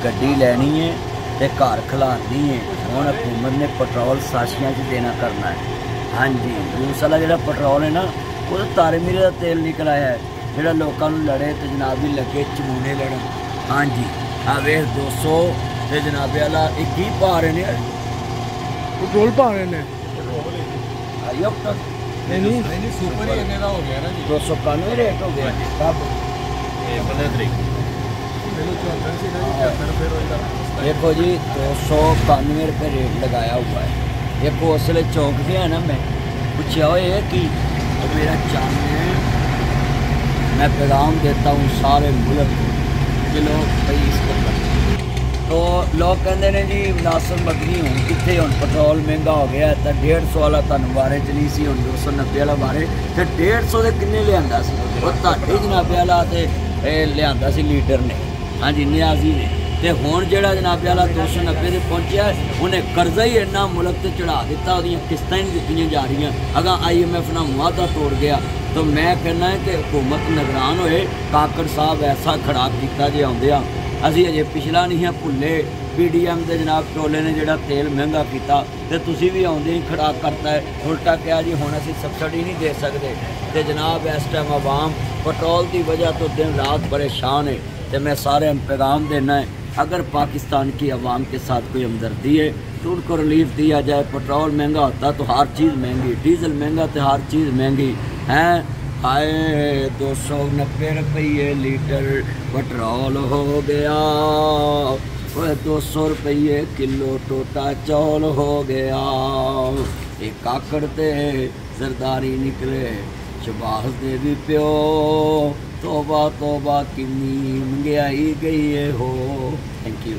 गड्डी लैनी है तो घर खिलानी है। हुण हुकूमत ने पेट्रोल साशियां च देना करना है। हाँ जी, रूस वाला जो पेट्रोल है ना वो तारे मीरे का तेल निकल आया है जोड़ा लोगों लड़े तो जनाब भी लगे चमूने लड़न। हाँ जी, आ वेख 200 तो जनाबे वाला एक ही पा रहे हैं, पेट्रोल पा रहे हैं। नहीं सुपर ही इन्ने दा हो गया ना जी, 291 रेट हो गया कब 15 तरीक देखो जी 291 रुपये रेट लगाया हुआ है। देखो उसले चौंक गया ना, मैं पूछा हो ये कि तो मेरा चाहना है, मैं पैगाम देता हूँ सारे मुल्क के लोग भाई इसको कर। तो लोग कहते हैं जी नासर मदनी हूँ कितने हूँ पेट्रोल महंगा हो गया तो 150 वाला तुम बारे च नहीं सी, हूँ 290 वाला बारे तो 150 के किन्ने लिया वो ताटे जनाबे वाला तो लिया लीडर ने। हाँ जी, न्याजी ने। तो हुण जिहड़ा जनाबे वाला 290 से पहुँचा उन्हें कर्जा ही इन्ना मुल्क से चढ़ा दिता, वो किस्तां ही नहीं दित्तियां जा रही। अगर IMF ना मुआदा तोड़ गया तो मैं कहना है कि हुकूमत निगरान होए। काकड़ साहब ऐसा खड़ा किया जे आउंदे आ, असीं अजे पिछला नहीं है भुल्ले। PDM के जनाब टोले ने जिहड़ा तेल महंगा किया तो तुसीं भी आउंदे ही खड़ा करता है। उल्टा कहा जी हुण असीं सबसिडी नहीं दे सकते। तो जनाब इस टाइम आवाम पेट्रोल की वजह तो दिन रात परेशान है। तो मैं सारे पैगाम देना है, अगर पाकिस्तान की आवाम के साथ कोई हमदर्दी है तो उनको रिलीफ दिया जाए। पेट्रोल महंगा होता तो हर चीज़ महंगी, डीजल महंगा तो हर चीज़ महंगी है। हाय 290 रुपये लीटर पेट्रोल हो गया, 200 रुपये किलो टोटा चौल हो गया। एक काकड़ ते जरदारी निकले शबाज दे भी प्यो, तोबा तोबा किन्नी महंगाई गई है हो। Thank you.